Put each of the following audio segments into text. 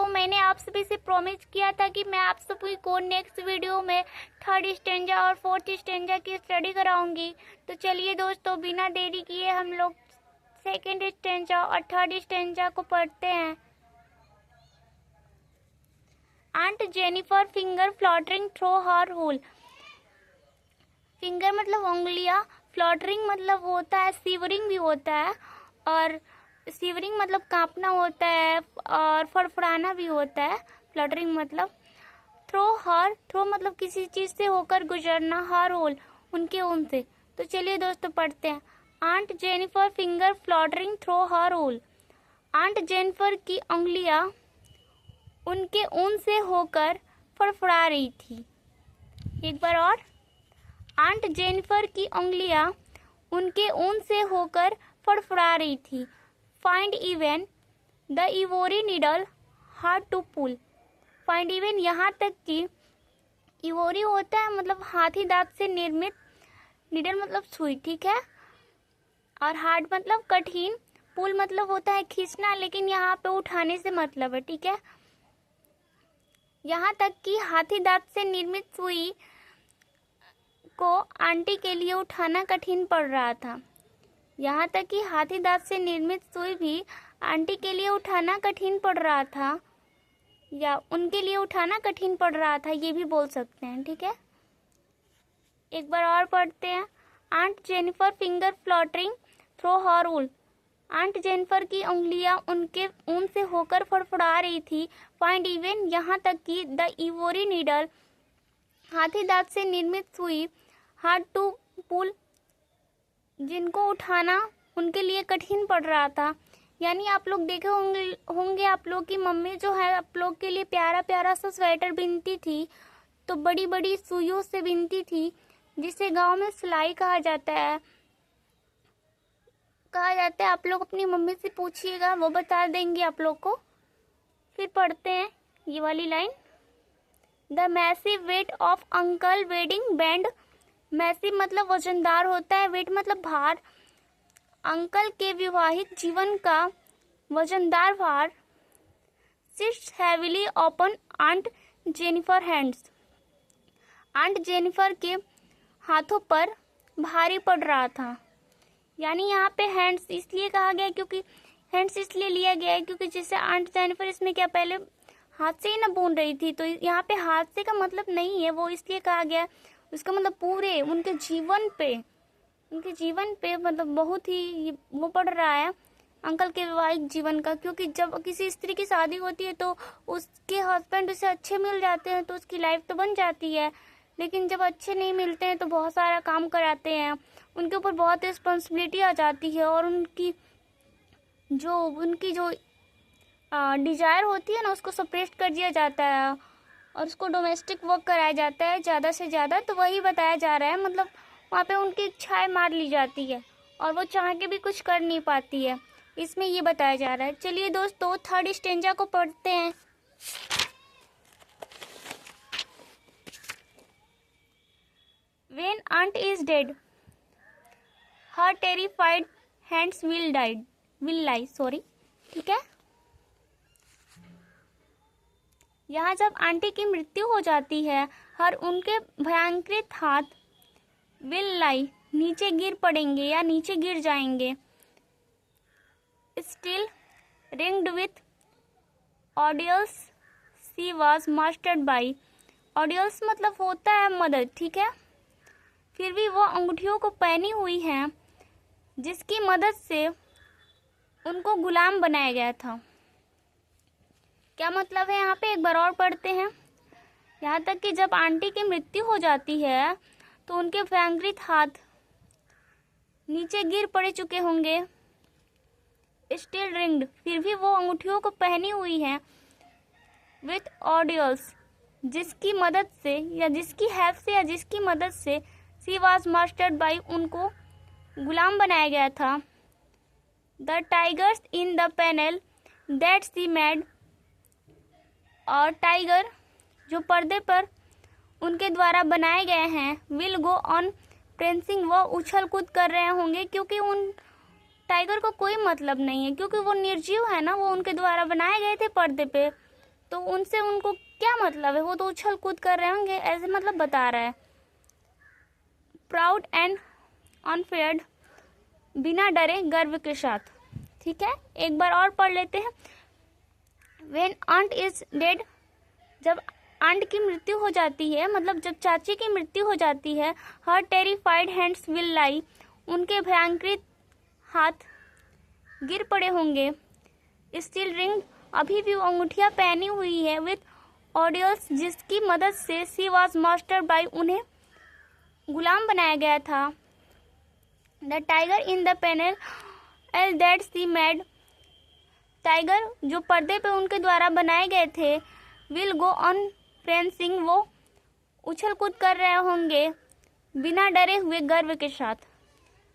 मैंने आप सभी से प्रॉमिस किया था कि मैं आप सभी को नेक्स्ट वीडियो में थर्ड स्टैंजा और फोर्थ स्टैंजा की स्टडी कराऊंगी। तो चलिए दोस्तों, बिना देरी किए हम लोग सेकेंड स्टैंजा और थर्ड स्टैंजा को पढ़ते हैं। Aunt Jennifer finger fluttering through her wool. Finger मतलब उंगलियां, फ्लॉटरिंग मतलब होता है सीवरिंग भी होता है, और सीवरिंग मतलब कांपना होता है और फड़फड़ाना भी होता है। फ्लटरिंग मतलब थ्रो मतलब किसी चीज से होकर गुजरना, हर होल उनके ऊन से। तो चलिए दोस्तों पढ़ते हैं। Aunt Jennifer finger fluttering through her hole. Aunt Jennifer की उंगलियां उनके ऊन से होकर फड़फड़ा रही थी। एक बार और। आंट जेनिफर की उंगलियां उनके ऊन से होकर फड़फड़ा रही थी। Find even the ivory needle hard to pull. Find even यहाँ तक कि इवोरी होता है मतलब हाथी दांत से निर्मित, नीडल मतलब सुई, ठीक है, और हार्ड मतलब कठिन, पुल मतलब होता है खींचना, लेकिन यहाँ पे उठाने से मतलब है, ठीक है। यहाँ तक कि हाथी दांत से निर्मित सुई को आंटी के लिए उठाना कठिन पड़ रहा था। यहाँ तक कि हाथी दांत से निर्मित सुई भी आंटी के लिए उठाना कठिन पड़ रहा था, या उनके लिए उठाना कठिन पड़ रहा था, ये भी बोल सकते हैं, ठीक है। एक बार और पढ़ते हैं। Aunt Jennifer finger fluttering through her wool. Aunt Jennifer की उंगलियां उनके ऊन से होकर फड़फड़ा रही थी। फाइंड इवन यहाँ तक कि द इवोरी नीडल हाथी दांत से निर्मित सुई, हार्ड टू पुल जिनको उठाना उनके लिए कठिन पड़ रहा था। यानी आप लोग देखे होंगे आप लोग की मम्मी जो है आप लोग के लिए प्यारा प्यारा सा स्वेटर बिनती थी, तो बड़ी बड़ी सुइयों से बिनती थी, जिसे गांव में सिलाई कहा जाता है। आप लोग अपनी मम्मी से पूछिएगा, वो बता देंगे आप लोग को। फिर पढ़ते हैं ये वाली line. The massive weight of uncle wedding band. Massive मतलब वजनदार होता है, वेट मतलब भार। अंकल के विवाहिक जीवन का वजनदार भार sits heavily upon aunt Jennifer hands. Aunt Jennifer के हाथों पर भारी पड़ रहा था। यानी यहाँ पे हैंड्स इसलिए कहा गया क्योंकि हैंड्स इसलिए लिया गया है क्योंकि जैसे आंट जेनिफर इसमें क्या पहले हाथ से ही ना बुन रही थी, तो यहाँ पे हाथ से का मतलब नहीं है, वो इसलिए कहा गया, उसका मतलब पूरे उनके जीवन पे मतलब बहुत ही वो पड़ रहा है अंकल के वैवाहिक जीवन का। क्योंकि जब किसी स्त्री की शादी होती है तो उसके हस्बैंड उसे अच्छे मिल जाते हैं तो उसकी लाइफ तो बन जाती है, लेकिन जब अच्छे नहीं मिलते हैं तो बहुत सारा काम कराते हैं, उनके ऊपर बहुत रिस्पॉन्सिबिलिटी आ जाती है, और उनकी जो डिजायर होती है ना उसको सप्रेस कर दिया जाता है और उसको डोमेस्टिक वर्क कराया जाता है ज़्यादा से ज़्यादा। तो वही बताया जा रहा है, मतलब वहाँ पे उनकी इच्छाएं मार ली जाती है और वो चाह के भी कुछ कर नहीं पाती है, इसमें ये बताया जा रहा है। चलिए दोस्तों थर्ड स्टेंजा को पढ़ते हैं। When aunt is dead, her terrified hands will lie, sorry, ठीक है। यहाँ जब आंटी की मृत्यु हो जाती है, हर उनके भयंकृत हाथ विल लाई नीचे गिर पड़ेंगे या नीचे गिर जाएंगे। Still ringed with ordeals she was mastered by. Ordeals मतलब होता है मदद, ठीक है। फिर भी वो अंगूठियों को पहनी हुई हैं जिसकी मदद से उनको गुलाम बनाया गया था। क्या मतलब है यहाँ पे, एक बार और पढ़ते हैं। यहाँ तक कि जब आंटी की मृत्यु हो जाती है तो उनके भयंकृत हाथ नीचे गिर पड़े चुके होंगे। स्टिल रिंग्ड फिर भी वो अंगूठियों को पहनी हुई है विथ ऑडियल्स जिसकी मदद से या जिसकी हेल्प से या जिसकी मदद से सी वॉज मास्टर्ड बाई उनको गुलाम बनाया गया था। The tigers in the panel that she made. और टाइगर जो पर्दे पर उनके द्वारा बनाए गए हैं विल गो ऑन प्रेंसिंग, वो उछल कूद कर रहे होंगे क्योंकि उन टाइगर को कोई मतलब नहीं है, क्योंकि वो निर्जीव है ना, वो उनके द्वारा बनाए गए थे पर्दे पे, तो उनसे उनको क्या मतलब है, वो तो उछल कूद कर रहे होंगे, ऐसे मतलब बता रहा है। प्राउड एंड अनफेयर्ड, बिना डरे गर्व के साथ। ठीक है, एक बार और पढ़ लेते हैं। व्हेन आंट इज डेड, जब आंट की मृत्यु हो जाती है, मतलब जब चाची की मृत्यु हो जाती है, हर टेरिफाइड हैंड्स विल लाई, उनके भयंकृत हाथ गिर पड़े होंगे। स्टील रिंग, अभी भी वो अंगूठियां पहनी हुई है, विथ ऑडियल्स, जिसकी मदद से सी वॉज मास्टर बाई, उन्हें गुलाम बनाया गया था। The tiger in the panel L that she made, tiger जो पर्दे पे उनके द्वारा बनाए गए थे, विल गो ऑन प्रेंसिंग, वो उछल कूद कर रहे होंगे, बिना डरे हुए गर्व के साथ,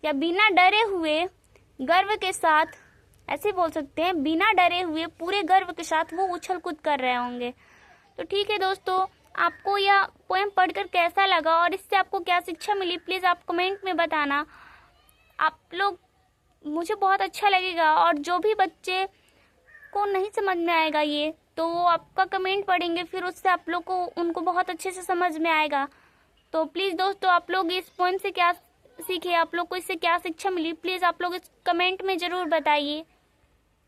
या बिना डरे हुए गर्व के साथ, ऐसे बोल सकते हैं, बिना डरे हुए पूरे गर्व के साथ वो उछल कूद कर रहे होंगे। तो ठीक है दोस्तों, आपको यह पोएम पढ़कर कैसा लगा और इससे आपको क्या शिक्षा मिली, प्लीज़ आप कमेंट में बताना। आप लोग, मुझे बहुत अच्छा लगेगा, और जो भी बच्चे को नहीं समझ में आएगा ये, तो वो आपका कमेंट पढ़ेंगे, फिर उससे आप लोग को उनको बहुत अच्छे से समझ में आएगा। तो प्लीज़ दोस्तों, आप लोग इस पोएम से क्या सीखे, आप लोग को इससे क्या शिक्षा मिली, प्लीज़ आप लोग इस कमेंट में ज़रूर बताइए।